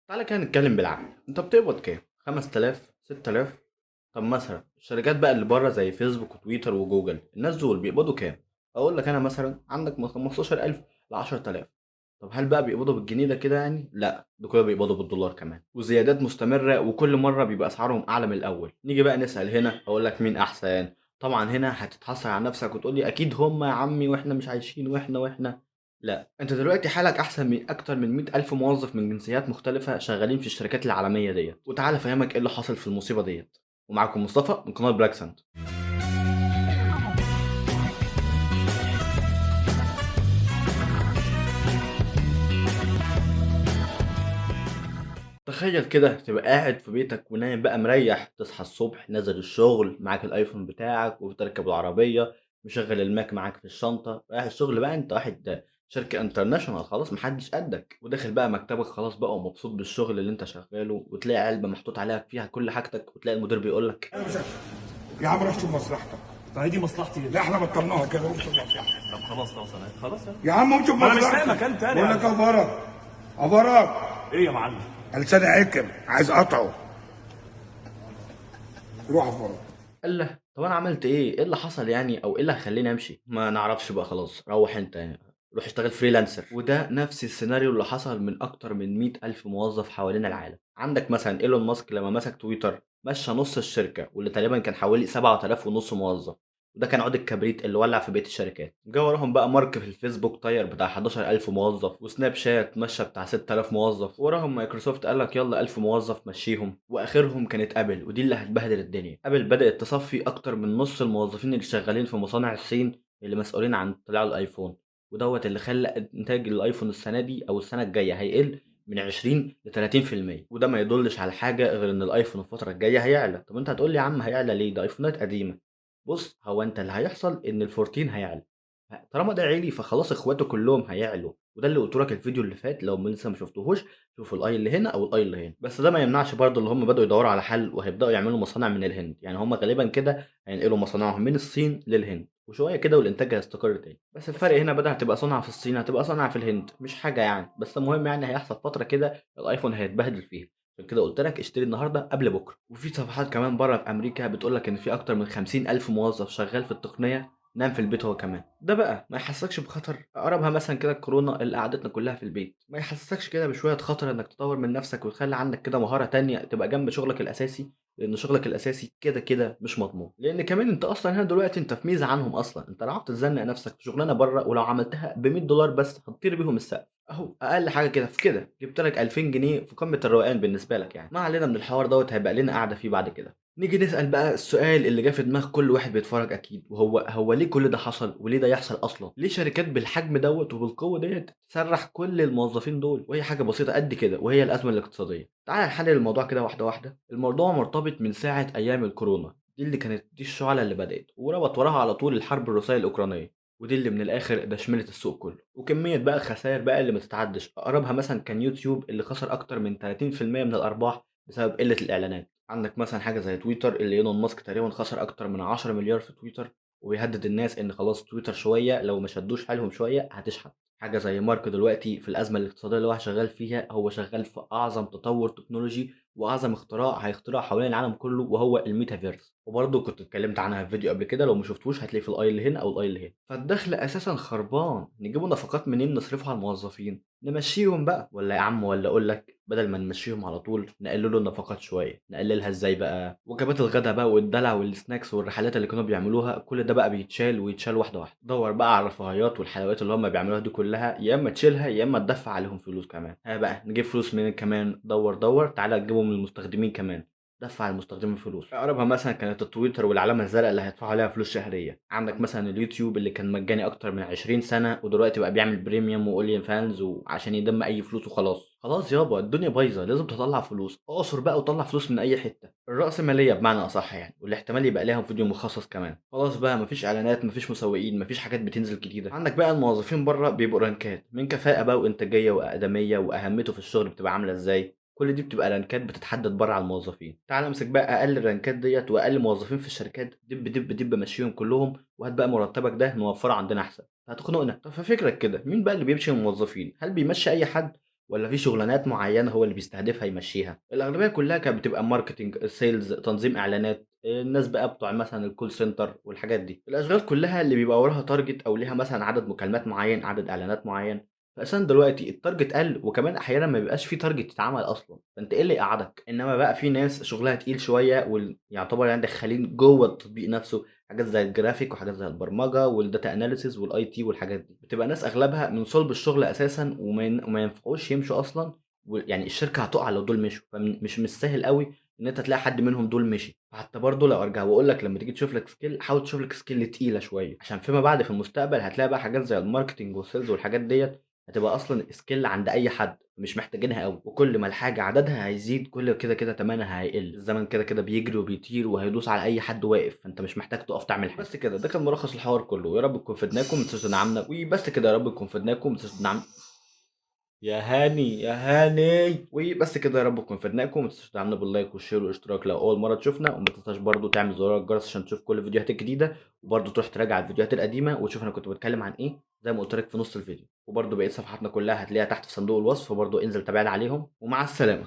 تعالى كده نتكلم بالعقل. انت بتقبض كام؟ 5000 6000؟ طب مثلا الشركات بقى اللي بره زي فيسبوك وتويتر وجوجل، الناس دول بيقبضوا كام؟ اقول لك انا مثلا عندك من 15000 ل 10000. طب هل بقى بيقبضوا بالجنيه ده كده؟ يعني لا، ده كده بيقبضوا بالدولار كمان، وزيادات مستمرة، وكل مرة بيبقى اسعارهم اعلى من الاول. نيجي بقى نسأل هنا، اقول لك مين احسن؟ طبعا هنا هتتحسر على نفسك وتقول لي اكيد هم يا عمي، واحنا مش عايشين، واحنا. لا، انت دلوقتي حالك احسن من اكتر من 100 الف موظف من جنسيات مختلفة شغالين في الشركات العالمية ديت. وتعالى افهمك ايه اللي حصل في المصيبة ديت. ومعاكم مصطفى من قناة بلاك سنت. تخيل كده تبقى قاعد في بيتك ونايم بقى مريح، تصحى الصبح نازل الشغل معاك الايفون بتاعك وبتركب العربية، مشغل الماك معاك في الشنطة، رايح الشغل بقى. انت واحد شركة انترناشونال، خلاص محدش قدك، وداخل بقى مكتبك خلاص بقى ومبسوط بالشغل اللي انت شغاله، وتلاقي علبة محطوط عليها فيها كل حاجتك، وتلاقي المدير بيقولك يا عم روح شوف مصلحتك. طب هي دي مصلحتي لا ايه؟ احنا بطلناها كده، روح شوف مصلحتك. طب خلاص انا خلاص يا عم قوم شوف ما انا مش لاقي مصلحتك. مكان تاني بقول يا لك أستاذ. افرج ايه يا معلم؟ لساني عكر عايز اقطعه. روح افرج. قال له طب انا عملت ايه اللي حصل يعني؟ او ايه اللي هيخليني امشي؟ ما نعرفش بقى، خلاص روح انت يعني، روح اشتغل فريلانسر. وده نفس السيناريو اللي حصل من اكتر من 100 الف موظف حوالين العالم. عندك مثلا ايلون ماسك لما مسك تويتر مشى نص الشركه، واللي تقريبا كان حوالي 7000 ونص موظف، وده كان عود الكبريت اللي ولع في بقيه الشركات. جه وراهم بقى مارك في الفيسبوك طير بتاع 11000 موظف، وسناب شات مشى بتاع 6000 موظف، وراهم مايكروسوفت قال لك يلا 1000 موظف مشيهم، واخرهم كانت ابل، ودي اللي هتبهدل الدنيا. ابل بدات تصفي اكتر من نص الموظفين اللي شغالين في مصانع الصين اللي مسؤولين عن طلاع الايفون، ودوت اللي خلى انتاج الايفون السنه دي او السنه الجايه هيقل من 20 ل 30%. وده ما يدلش على حاجه غير ان الايفون الفتره الجايه هيعلى. طب انت هتقول لي يا عم هيعلى ليه؟ ده ايفونات قديمه. بص، هو انت اللي هيحصل ان ال14 هيعلى، طالما ده عِلي فخلاص اخواته كلّهم هيعلوا، وده اللي قُلته لك الفيديو اللي فات. لو لسه ما شُفتوهوش، شوف الآي اللي هنا أو الآي اللي هنا. بس ده ما يمنعش برضه اللي هم بدؤوا يدوّروا على حل، وهيبدؤوا يعملوا مصانع من الهند. يعني هم غالبًا كده هينقلوا مصانعهم من الصين للهند، وشوية كده والإنتاج هيستقر تاني. بس الفرق هنا بدل هتبقى صنع في الصين هتبقى صنع في الهند، مش حاجة يعني. بس المهم يعني هيحصل فترة كده الآيفون هيتبهدل فيها، عشان كده قُلت لك اشتري النهارده قبل بُكرة. وفي صفحات كمان برّه في أمريكا بتقول لك إن في أكتر من 50,000 موظف شغّال في التقنية نام في البيت هو كمان. ده بقى ما يحسسكش بخطر؟ اقربها مثلا كده الكورونا اللي قعدتنا كلها في البيت، ما يحسسكش كده بشويه خطر انك تطور من نفسك وتخلي عندك كده مهاره تانية تبقى جنب شغلك الاساسي؟ لان شغلك الاساسي كده كده مش مضمون، لان كمان انت اصلا هنا دلوقتي انت في ميزه عنهم اصلا. انت لو عرفت تزنق نفسك في شغلانه بره ولو عملتها ب 100 دولار بس هتطير بيهم السقف. اهو اقل حاجه كده في كده جبت لك 2000 جنيه في قمه الروقان بالنسبه لك. يعني ما علينا من الحوار دوت، هيبقى لنا قاعده فيه بعد كده. نيجي نسأل بقى السؤال اللي جه في دماغ كل واحد بيتفرج أكيد، وهو ليه كل ده حصل؟ وليه ده يحصل أصلا؟ ليه شركات بالحجم دوت وبالقوة ديت تسرح كل الموظفين دول وهي حاجة بسيطة قد كده، وهي الأزمة الاقتصادية؟ تعال نحلل الموضوع كده واحدة واحدة. الموضوع مرتبط من ساعة أيام الكورونا، دي الشعلة اللي بدأت، وربط وراها على طول الحرب الروسية الأوكرانية، ودي اللي من الآخر دشملت السوق كله. وكمية بقى خسائر بقى اللي ما تتعدش. أقربها مثلا كان يوتيوب اللي خسر أكتر من 30% من الأرباح بسبب قلة الإعلانات. عندك مثلا حاجة زي تويتر اللي ايلون ماسك تقريبا خسر اكتر من 10 مليار في تويتر، وبيهدد الناس ان خلاص تويتر شوية لو ما شدوش حالهم شوية هتشحن. حاجة زي مارك دلوقتي في الأزمة الاقتصادية اللي هو شغال فيها، هو شغال في أعظم تطور تكنولوجي وأعظم اختراع هيخترعه حوالين العالم كله، وهو الميتافيرس. وبرضه كنت اتكلمت عنها في فيديو قبل كده، لو ما شفتوش هتلاقيه في الأي اللي هنا أو الأي اللي هنا. فالدخل أساسا خربان، نجيبوا نفقات منين نصرفها على الموظفين؟ نمشيهم بقى ولا يا عم؟ ولا أقول لك بدل ما نمشيهم على طول نقللوا النفقات شوية. نقللها ازاي بقى؟ وجبات الغدا بقى والدلع والسناكس والرحلات اللي كانوا بيعملوها، كل ده بقى بيتشال ويتشال واحدة واحدة. دور بقى على الرفاهيات والحلويات اللي هم بيعملوها دي كلها، يا اما تشيلها يا اما تدفع عليهم فلوس كمان. ها بقى نجيب فلوس منين كمان؟ دور تعالى تجيبهم من المستخدمين كمان. دفع المستخدمين فلوس. اقربها مثلا كانت التويتر والعلامه الزرقاء اللي هيدفعوا عليها فلوس شهريه. عندك مثلا اليوتيوب اللي كان مجاني اكتر من 20 سنه، ودلوقتي بقى بيعمل بريميوم واوليان فانز وعشان يدم اي فلوس وخلاص. خلاص يابا الدنيا بايظه، لازم تطلع فلوس. اقصر بقى وطلع فلوس من اي حته. الرأسمالية بمعنى اصح يعني، والاحتمال يبقى ليها فيديو مخصص كمان. خلاص بقى مفيش اعلانات، مفيش مسوقين، مفيش حاجات بتنزل جديده. عندك بقى الموظفين بره بيبقوا رانكات من كفاءه بقى وانتاجيه واقدميه واهميته في الشغل بتبقى عامله ازاي. كل دي بتبقى رانكات بتتحدد بره على الموظفين. تعال امسك بقى اقل رانكات ديت واقل موظفين في الشركات، دب مشيهم كلهم، وهات بقى مرتبك ده نوفره عندنا احسن. هتخنقنا. طب ففكرك كده، مين بقى اللي بيمشي من الموظفين؟ هل بيمشي اي حد؟ والّا في شغلانات معيّنة هو اللي بيستهدفها يمشّيها؟ الأغلبية كلّها كانت بتبقى marketing، sales، تنظيم إعلانات، الناس بقى بتوع مثلًا الcall center والحاجات دي. الأشغال كلّها اللي بيبقى وراها target أو ليها مثلًا عدد مكالمات معيّن، عدد إعلانات معيّن. فأساسًا دلوقتي الtarget قَل، وكمان أحيانًا ما بيبقاش في target يتعمل أصلًا، فأنت إيه اللي يقعّدك؟ إنّما بقى في ناس شغلها تقيل شوية يعتبر يعني دخّالين جوّه التطبيق نَفْسه، حاجات زي الجرافيك وحاجات زي البرمجة والdata analysis والIT والحاجات دي. بتبقى ناس أغلبها من صلب الشغل أساسًا وما ينفعوش يمشوا أصلًا، يعني الشركة هتُقع لو دول مشيوا، مش سهل أوي إن أنت تلاقي حد منهم دول مشي. فحتى برضه لو أرجع وأقول لك لمّا تيجي تشوف لك skill، حاول تشوف لك skill تقيلة شوية، عشان فيما بعد في المستقبل هتلاقي بقى حاجات زي الmarketing والsales والحاجات ديّة هتبقى أصلًا skill عند أي حد، مش محتاجينها أوي. وكل ما الحاجة عددها هيزيد كل كده تمنها هيقل. الزمن كده بيجري وبيطير وهيدوس على أي حد واقف، فأنت مش محتاج تقف تعمل حاجة. بس كده، ده كان ملخص الحوار كله. يا رب نكون فدناكم، ما تنسوش تدعمنا وبس كده. يا رب نكون فدناكم، ما تنسوش يا هاني، يا هاني. وبس كده، يا رب نكون فدناكم، ما تنسوش تدعمنا باللايك والشير والاشتراك لو أول مرة تشوفنا، وما تنساش برضه تعمل زرار الجرس عشان تشوف كل الفيديوهات الجديدة، وبرضه تروح تراجع الفيديوهات القديمة وتشوف أنا كنت باتكلم عن إيه زي ما قُلت لك في نُص الفيديو. وبرضه بقية صفحاتنا كلها هتلاقيها تحت في صندوق الوصف، وبرضه انزل تابعنا عليهم، ومع السلامة.